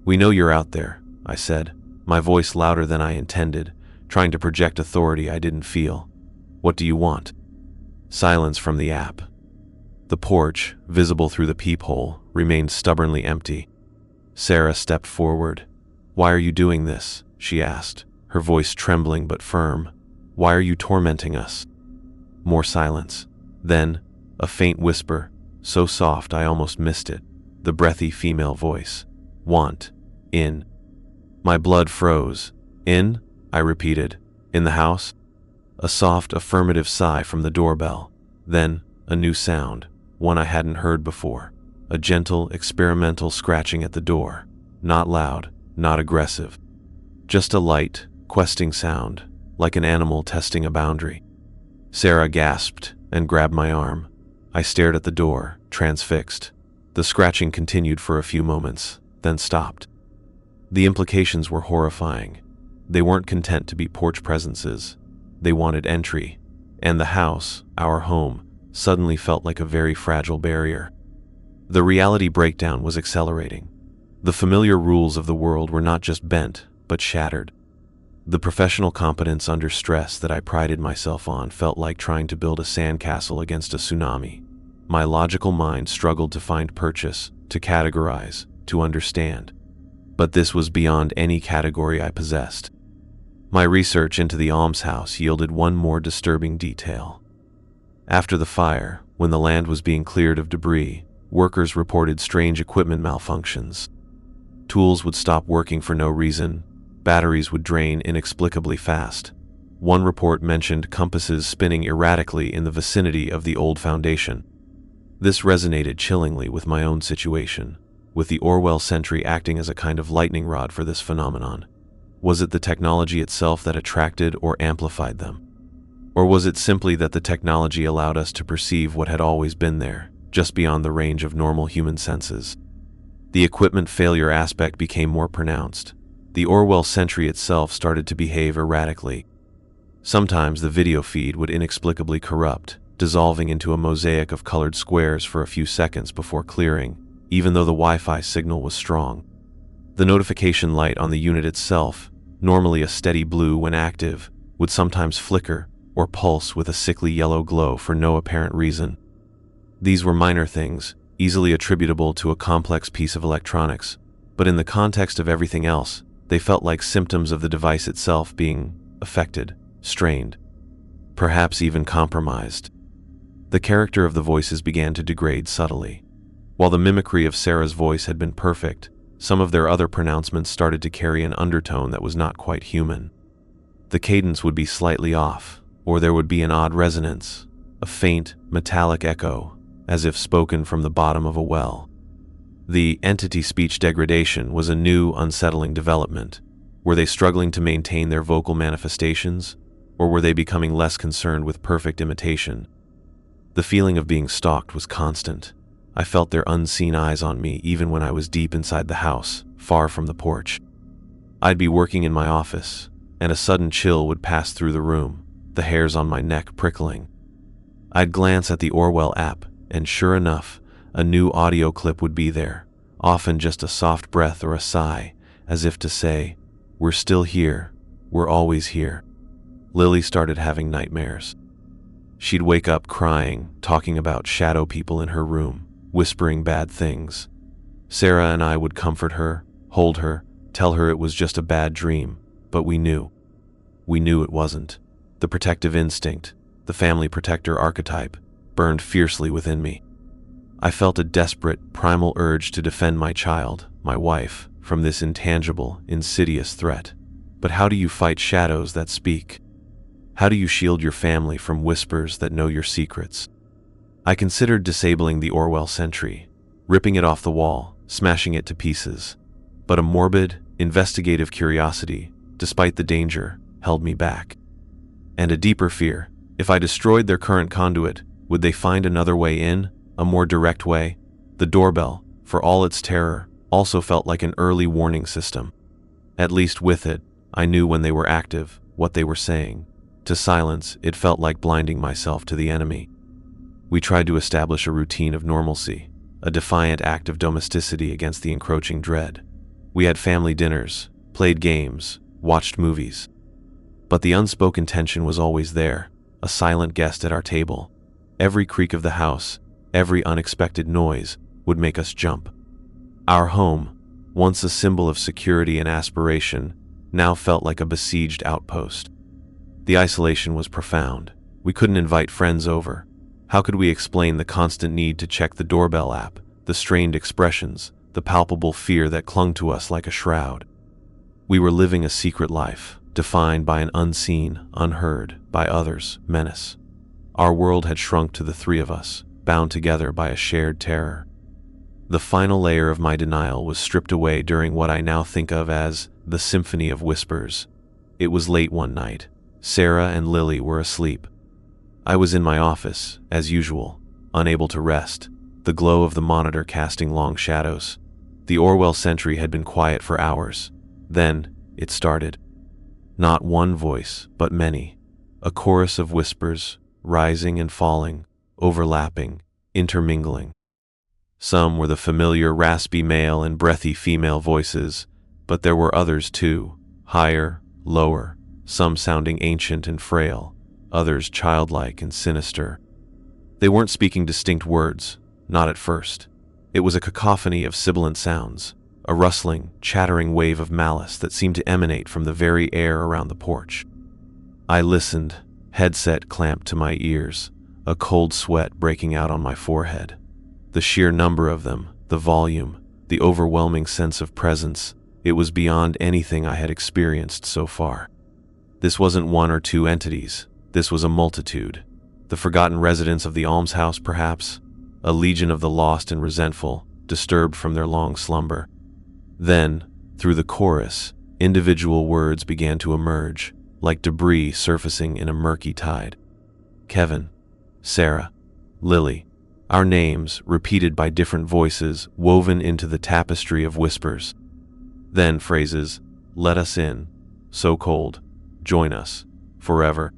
"We know you're out there," I said, my voice louder than I intended, trying to project authority I didn't feel. "What do you want?" Silence from the app. The porch, visible through the peephole, remained stubbornly empty. Sarah stepped forward. "Why are you doing this?" she asked, her voice trembling but firm. "Why are you tormenting us?" More silence. Then, a faint whisper, so soft I almost missed it, the breathy female voice. "Want. In." My blood froze. "In?" I repeated. "In the house?" A soft, affirmative sigh from the doorbell. Then, a new sound, one I hadn't heard before. A gentle, experimental scratching at the door. Not loud, not aggressive. Just a light, questing sound, like an animal testing a boundary. Sarah gasped and grabbed my arm. I stared at the door, transfixed. The scratching continued for a few moments, then stopped. The implications were horrifying. They weren't content to be porch presences. They wanted entry. and the house, our home, suddenly felt like a very fragile barrier. The reality breakdown was accelerating. The familiar rules of the world were not just bent, but shattered. The professional competence under stress that I prided myself on felt like trying to build a sandcastle against a tsunami. My logical mind struggled to find purchase, to categorize, to understand. But this was beyond any category I possessed. My research into the almshouse yielded one more disturbing detail. After the fire, when the land was being cleared of debris, workers reported strange equipment malfunctions. Tools would stop working for no reason. Batteries would drain inexplicably fast. One report mentioned compasses spinning erratically in the vicinity of the old foundation. This resonated chillingly with my own situation, with the Orwell sentry acting as a kind of lightning rod for this phenomenon. Was it the technology itself that attracted or amplified them? Or was it simply that the technology allowed us to perceive what had always been there, just beyond the range of normal human senses? The equipment failure aspect became more pronounced. The Orwell sentry itself started to behave erratically. Sometimes the video feed would inexplicably corrupt, dissolving into a mosaic of colored squares for a few seconds before clearing, even though the Wi-Fi signal was strong. The notification light on the unit itself, normally a steady blue when active, would sometimes flicker or pulse with a sickly yellow glow for no apparent reason. These were minor things, easily attributable to a complex piece of electronics, but in the context of everything else, they felt like symptoms of the device itself being affected, strained, perhaps even compromised. The character of the voices began to degrade subtly. While the mimicry of Sarah's voice had been perfect, some of their other pronouncements started to carry an undertone that was not quite human. The cadence would be slightly off, or there would be an odd resonance, a faint, metallic echo, as if spoken from the bottom of a well. The entity speech degradation was a new, unsettling development. Were they struggling to maintain their vocal manifestations, or were they becoming less concerned with perfect imitation? The feeling of being stalked was constant. I felt their unseen eyes on me even when I was deep inside the house, far from the porch. I'd be working in my office, and a sudden chill would pass through the room, the hairs on my neck prickling. I'd glance at the Orwell app, and sure enough, a new audio clip would be there, often just a soft breath or a sigh, as if to say, "We're still here, we're always here." Lily started having nightmares. She'd wake up crying, talking about shadow people in her room, whispering bad things. Sarah and I would comfort her, hold her, tell her it was just a bad dream, but we knew. We knew it wasn't. The protective instinct, the family protector archetype, burned fiercely within me. I felt a desperate, primal urge to defend my child, my wife, from this intangible, insidious threat. But how do you fight shadows that speak? How do you shield your family from whispers that know your secrets? I considered disabling the Orwell sentry, ripping it off the wall, smashing it to pieces. But a morbid, investigative curiosity, despite the danger, held me back. And a deeper fear: if I destroyed their current conduit, would they find another way in, a more direct way? The doorbell, for all its terror, also felt like an early warning system. At least with it, I knew when they were active, what they were saying. To silence, it felt like blinding myself to the enemy. We tried to establish a routine of normalcy, a defiant act of domesticity against the encroaching dread. We had family dinners, played games, watched movies. But the unspoken tension was always there, a silent guest at our table. Every creak of the house, every unexpected noise, would make us jump. Our home, once a symbol of security and aspiration, now felt like a besieged outpost. The isolation was profound. We couldn't invite friends over. How could we explain the constant need to check the doorbell app, the strained expressions, the palpable fear that clung to us like a shroud? We were living a secret life, defined by an unseen, unheard, by others, menace. Our world had shrunk to the three of us, bound together by a shared terror. The final layer of my denial was stripped away during what I now think of as the symphony of whispers. It was late one night. Sarah and Lily were asleep. I was in my office, as usual, unable to rest, the glow of the monitor casting long shadows. The Orwell sentry had been quiet for hours. Then, it started. Not one voice, but many. A chorus of whispers, rising and falling, overlapping, intermingling. Some were the familiar raspy male and breathy female voices, but there were others too, higher, lower, some sounding ancient and frail, others childlike and sinister. They weren't speaking distinct words, not at first. It was a cacophony of sibilant sounds, a rustling, chattering wave of malice that seemed to emanate from the very air around the porch. I listened, headset clamped to my ears, a cold sweat breaking out on my forehead. The sheer number of them, the volume, the overwhelming sense of presence, it was beyond anything I had experienced so far. This wasn't one or two entities, this was a multitude. The forgotten residents of the almshouse, perhaps, a legion of the lost and resentful, disturbed from their long slumber. Then, through the chorus, individual words began to emerge, like debris surfacing in a murky tide. Kevin, Sarah, Lily, our names, repeated by different voices, woven into the tapestry of whispers. Then phrases, "Let us in," "So cold," "Join us," "Forever."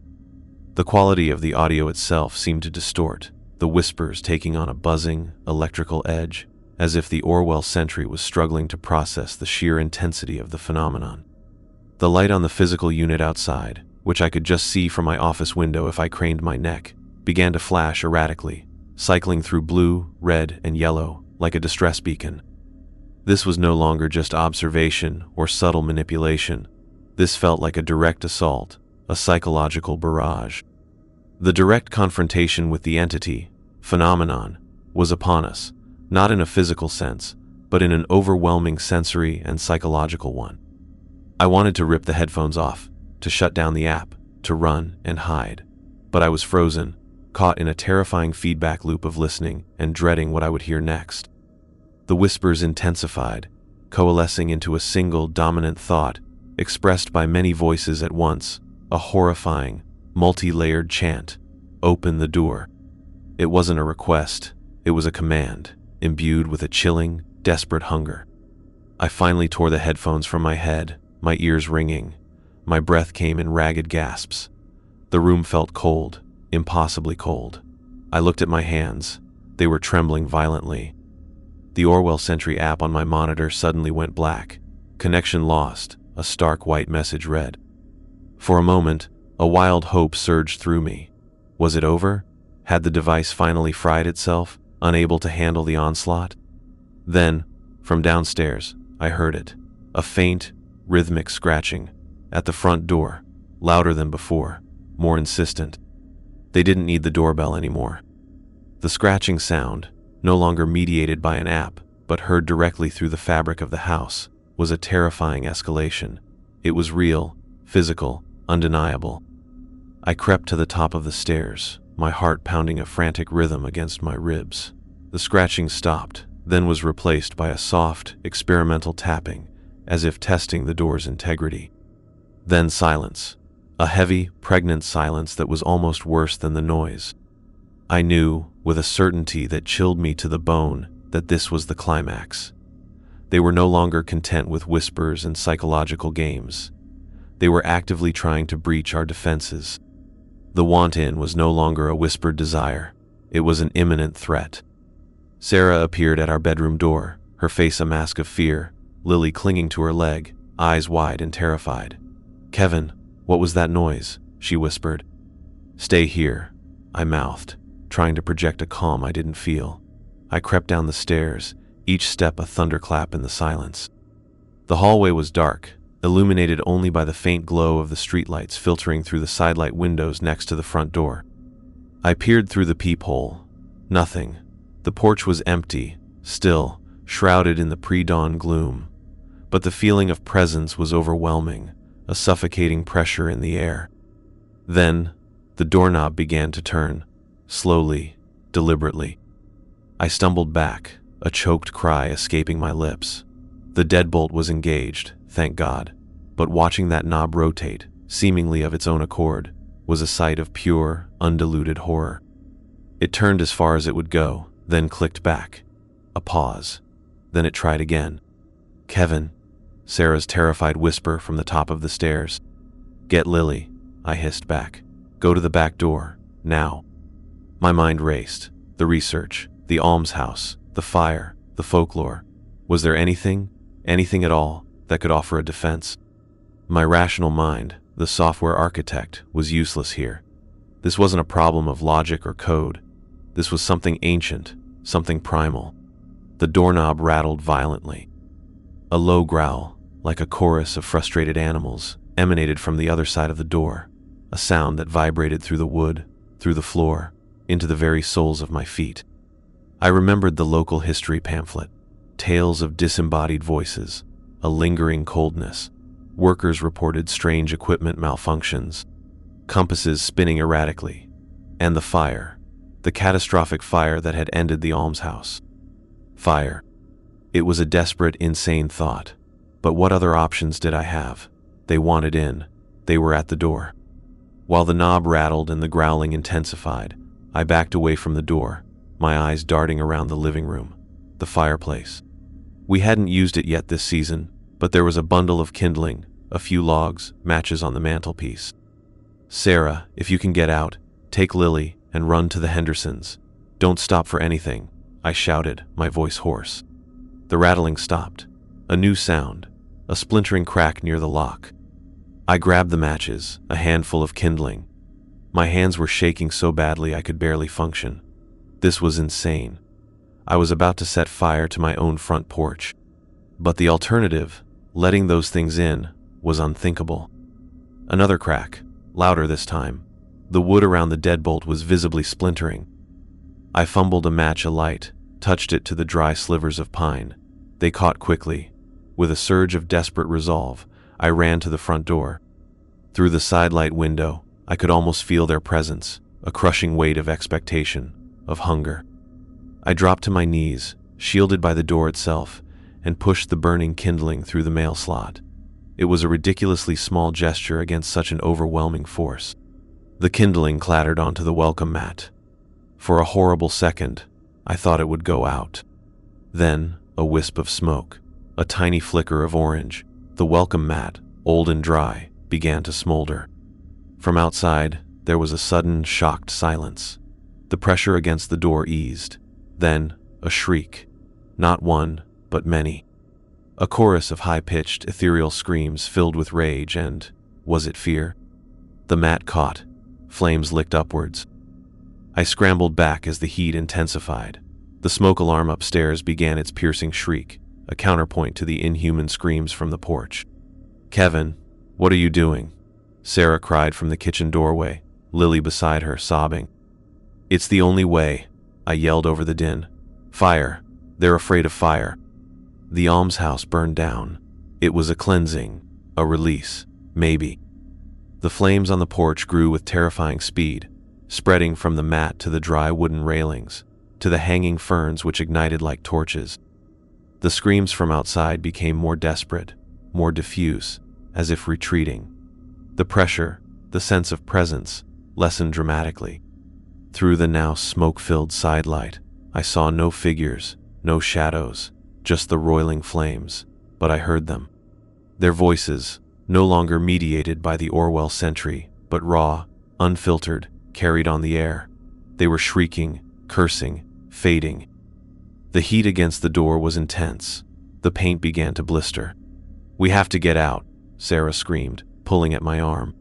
The quality of the audio itself seemed to distort, the whispers taking on a buzzing, electrical edge, as if the Orwell sentry was struggling to process the sheer intensity of the phenomenon. The light on the physical unit outside, which I could just see from my office window if I craned my neck, began to flash erratically, cycling through blue, red, and yellow like a distress beacon. This was no longer just observation or subtle manipulation. This felt like a direct assault, a psychological barrage. The direct confrontation with the entity, phenomenon, was upon us, not in a physical sense, but in an overwhelming sensory and psychological one. I wanted to rip the headphones off, to shut down the app, to run and hide, but I was frozen, caught in a terrifying feedback loop of listening and dreading what I would hear next. The whispers intensified, coalescing into a single dominant thought, expressed by many voices at once, a horrifying, multi-layered chant, "Open the door." It wasn't a request, it was a command, imbued with a chilling, desperate hunger. I finally tore the headphones from my head, my ears ringing. My breath came in ragged gasps. The room felt cold, impossibly cold. I looked at my hands. They were trembling violently. The Orwell Sentry app on my monitor suddenly went black. Connection lost, a stark white message read. For a moment, a wild hope surged through me. Was it over? Had the device finally fried itself, unable to handle the onslaught? Then, from downstairs, I heard it. A faint, rhythmic scratching. At the front door, louder than before, more insistent. They didn't need the doorbell anymore. The scratching sound, no longer mediated by an app, but heard directly through the fabric of the house, was a terrifying escalation. It was real, physical, undeniable. I crept to the top of the stairs, my heart pounding a frantic rhythm against my ribs. The scratching stopped, then was replaced by a soft, experimental tapping, as if testing the door's integrity. Then silence. A heavy, pregnant silence that was almost worse than the noise. I knew, with a certainty that chilled me to the bone, that this was the climax. They were no longer content with whispers and psychological games. They were actively trying to breach our defenses. The want-in was no longer a whispered desire. It was an imminent threat. Sarah appeared at our bedroom door, her face a mask of fear, Lily clinging to her leg, eyes wide and terrified. "Kevin, what was that noise?" she whispered. "Stay here," I mouthed, trying to project a calm I didn't feel. I crept down the stairs, each step a thunderclap in the silence. The hallway was dark, illuminated only by the faint glow of the streetlights filtering through the sidelight windows next to the front door. I peered through the peephole. Nothing. The porch was empty, still, shrouded in the pre-dawn gloom. But the feeling of presence was overwhelming, a suffocating pressure in the air. Then, the doorknob began to turn, slowly, deliberately. I stumbled back, a choked cry escaping my lips. The deadbolt was engaged, thank God, but watching that knob rotate, seemingly of its own accord, was a sight of pure, undiluted horror. It turned as far as it would go, then clicked back. A pause. Then it tried again. "Kevin," Sarah's terrified whisper from the top of the stairs. "Get Lily," I hissed back. "Go to the back door, now. My mind raced. The research, the almshouse, the fire, the folklore. Was there anything at all, that could offer a defense? My rational mind, the software architect, was useless here. This wasn't a problem of logic or code. This was something ancient, something primal. The doorknob rattled violently. A low growl, like a chorus of frustrated animals, emanated from the other side of the door, a sound that vibrated through the wood, through the floor, into the very soles of my feet. I remembered the local history pamphlet, tales of disembodied voices, a lingering coldness. Workers reported strange equipment malfunctions, compasses spinning erratically, and the fire, the catastrophic fire that had ended the almshouse. Fire. It was a desperate, insane thought. But what other options did I have? They wanted in. They were at the door. While the knob rattled and the growling intensified, I backed away from the door, my eyes darting around the living room, the fireplace. We hadn't used it yet this season, but there was a bundle of kindling, a few logs, matches on the mantelpiece. "Sarah, if you can get out, take Lily and run to the Hendersons. Don't stop for anything," I shouted, my voice hoarse. The rattling stopped. A new sound, a splintering crack near the lock. I grabbed the matches, a handful of kindling. My hands were shaking so badly I could barely function. This was insane. I was about to set fire to my own front porch. But the alternative, letting those things in, was unthinkable. Another crack, louder this time. The wood around the deadbolt was visibly splintering. I fumbled a match alight, touched it to the dry slivers of pine. They caught quickly. With a surge of desperate resolve, I ran to the front door. Through the sidelight window, I could almost feel their presence, a crushing weight of expectation, of hunger. I dropped to my knees, shielded by the door itself, and pushed the burning kindling through the mail slot. It was a ridiculously small gesture against such an overwhelming force. The kindling clattered onto the welcome mat. For a horrible second, I thought it would go out. Then, a wisp of smoke, a tiny flicker of orange. The welcome mat, old and dry, began to smolder. From outside, there was a sudden, shocked silence. The pressure against the door eased. Then, a shriek. Not one, but many. A chorus of high-pitched, ethereal screams filled with rage and, was it fear? The mat caught. Flames licked upwards. I scrambled back as the heat intensified. The smoke alarm upstairs began its piercing shriek, a counterpoint to the inhuman screams from the porch. "Kevin, what are you doing?" Sarah cried from the kitchen doorway, Lily beside her, sobbing. "It's the only way," I yelled over the din. "Fire. They're afraid of fire." The almshouse burned down. It was a cleansing, a release, maybe. The flames on the porch grew with terrifying speed, spreading from the mat to the dry wooden railings, to the hanging ferns which ignited like torches. The screams from outside became more desperate, more diffuse, as if retreating. The pressure, the sense of presence, lessened dramatically. Through the now smoke-filled sidelight, I saw no figures, no shadows, just the roiling flames, but I heard them. Their voices, no longer mediated by the Orwell sentry, but raw, unfiltered, carried on the air. They were shrieking, cursing, fading. The heat against the door was intense. The paint began to blister. "We have to get out," Sarah screamed, pulling at my arm.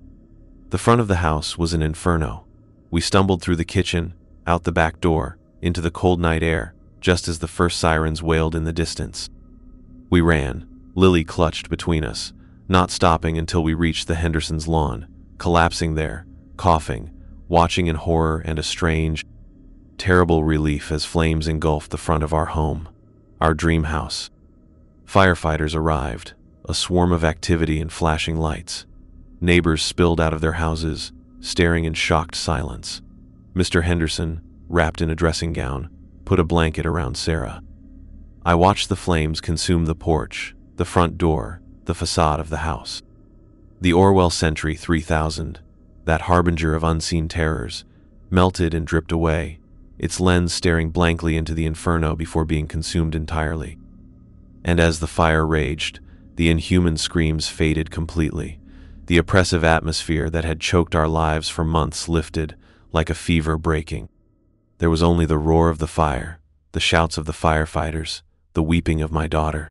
The front of the house was an inferno. We stumbled through the kitchen, out the back door, into the cold night air, just as the first sirens wailed in the distance. We ran, Lily clutched between us, not stopping until we reached the Hendersons' lawn, collapsing there, coughing, watching in horror and a strange, terrible relief as flames engulfed the front of our home, our dream house. Firefighters arrived, a swarm of activity and flashing lights. Neighbors spilled out of their houses, staring in shocked silence. Mr. Henderson, wrapped in a dressing gown, put a blanket around Sarah. I watched the flames consume the porch, the front door, the facade of the house. The Orwell Sentry 3000, that harbinger of unseen terrors, melted and dripped away, its lens staring blankly into the inferno before being consumed entirely. And as the fire raged, the inhuman screams faded completely. The oppressive atmosphere that had choked our lives for months lifted, like a fever breaking. There was only the roar of the fire, the shouts of the firefighters, the weeping of my daughter.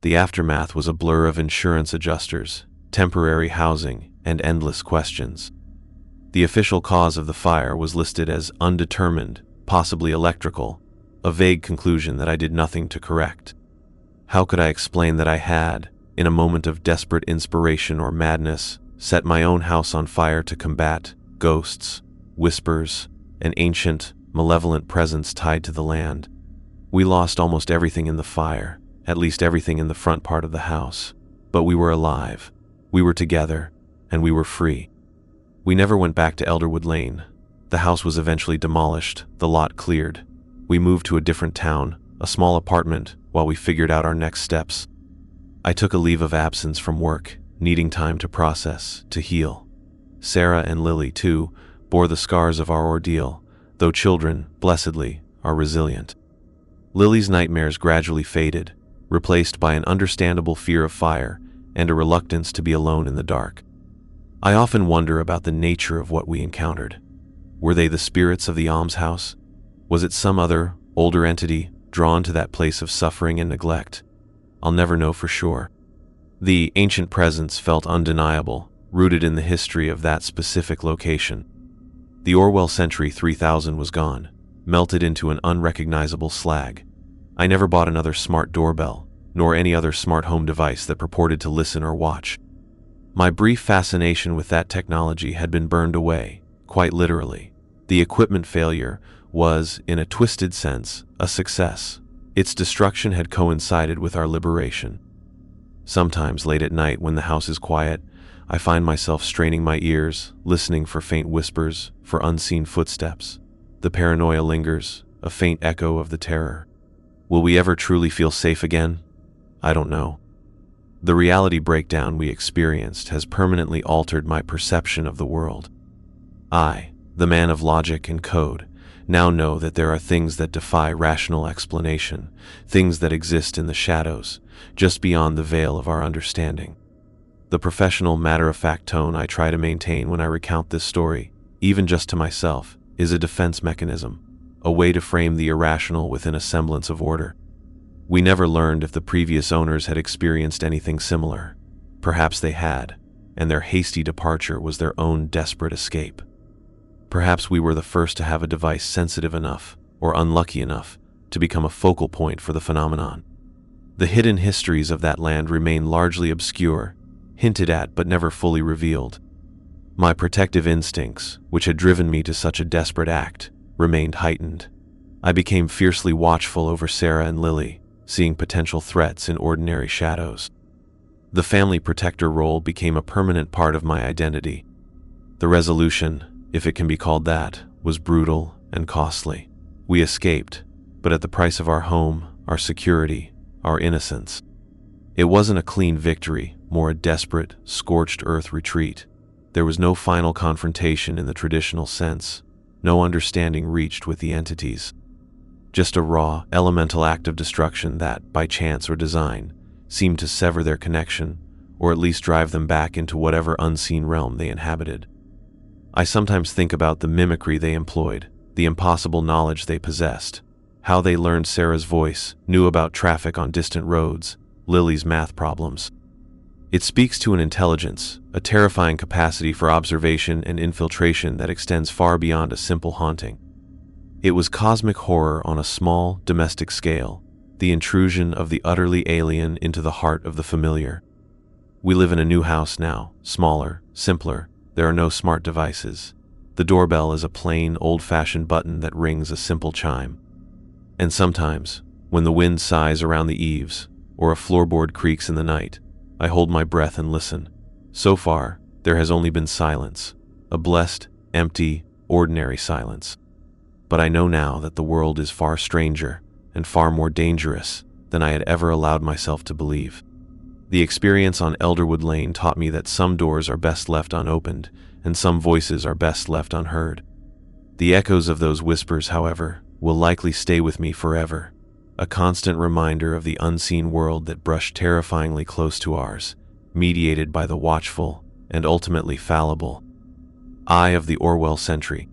The aftermath was a blur of insurance adjusters, temporary housing, and endless questions. The official cause of the fire was listed as undetermined, possibly electrical, a vague conclusion that I did nothing to correct. How could I explain that I had, in a moment of desperate inspiration or madness, set my own house on fire to combat ghosts, whispers, an ancient, malevolent presence tied to the land? We lost almost everything in the fire, at least everything in the front part of the house. But we were alive, we were together, and we were free. We never went back to Elderwood Lane. The house was eventually demolished, the lot cleared. We moved to a different town, a small apartment, while we figured out our next steps. I took a leave of absence from work, needing time to process, to heal. Sarah and Lily, too, bore the scars of our ordeal, though children, blessedly, are resilient. Lily's nightmares gradually faded, replaced by an understandable fear of fire and a reluctance to be alone in the dark. I often wonder about the nature of what we encountered. Were they the spirits of the almshouse? Was it some other, older entity drawn to that place of suffering and neglect? I'll never know for sure. The ancient presence felt undeniable, rooted in the history of that specific location. The Orwell Century 3000 was gone, melted into an unrecognizable slag. I never bought another smart doorbell, nor any other smart home device that purported to listen or watch. My brief fascination with that technology had been burned away, quite literally. The equipment failure was, in a twisted sense, a success. Its destruction had coincided with our liberation. Sometimes late at night when the house is quiet, I find myself straining my ears, listening for faint whispers, for unseen footsteps. The paranoia lingers, a faint echo of the terror. Will we ever truly feel safe again? I don't know. The reality breakdown we experienced has permanently altered my perception of the world. I, the man of logic and code, now know that there are things that defy rational explanation, things that exist in the shadows, just beyond the veil of our understanding. The professional, matter-of-fact tone I try to maintain when I recount this story, even just to myself, is a defense mechanism, a way to frame the irrational within a semblance of order. We never learned if the previous owners had experienced anything similar. Perhaps they had, and their hasty departure was their own desperate escape. Perhaps we were the first to have a device sensitive enough, or unlucky enough, to become a focal point for the phenomenon. The hidden histories of that land remain largely obscure, hinted at but never fully revealed. My protective instincts, which had driven me to such a desperate act, remained heightened. I became fiercely watchful over Sarah and Lily, seeing potential threats in ordinary shadows. The family protector role became a permanent part of my identity. The resolution, if it can be called that, was brutal and costly. We escaped, but at the price of our home, our security, our innocence. It wasn't a clean victory, more a desperate, scorched earth retreat. There was no final confrontation in the traditional sense, no understanding reached with the entities. Just a raw, elemental act of destruction that, by chance or design, seemed to sever their connection, or at least drive them back into whatever unseen realm they inhabited. I sometimes think about the mimicry they employed, the impossible knowledge they possessed, how they learned Sarah's voice, knew about traffic on distant roads, Lily's math problems. It speaks to an intelligence, a terrifying capacity for observation and infiltration that extends far beyond a simple haunting. It was cosmic horror on a small, domestic scale, the intrusion of the utterly alien into the heart of the familiar. We live in a new house now, smaller, simpler. There are no smart devices. The doorbell is a plain, old-fashioned button that rings a simple chime. And sometimes, when the wind sighs around the eaves, or a floorboard creaks in the night, I hold my breath and listen. So far, there has only been silence, a blessed, empty, ordinary silence. But I know now that the world is far stranger and far more dangerous than I had ever allowed myself to believe. The experience on Elderwood Lane taught me that some doors are best left unopened, and some voices are best left unheard. The echoes of those whispers, however, will likely stay with me forever, a constant reminder of the unseen world that brushed terrifyingly close to ours, mediated by the watchful and ultimately fallible eye of the Orwell Century.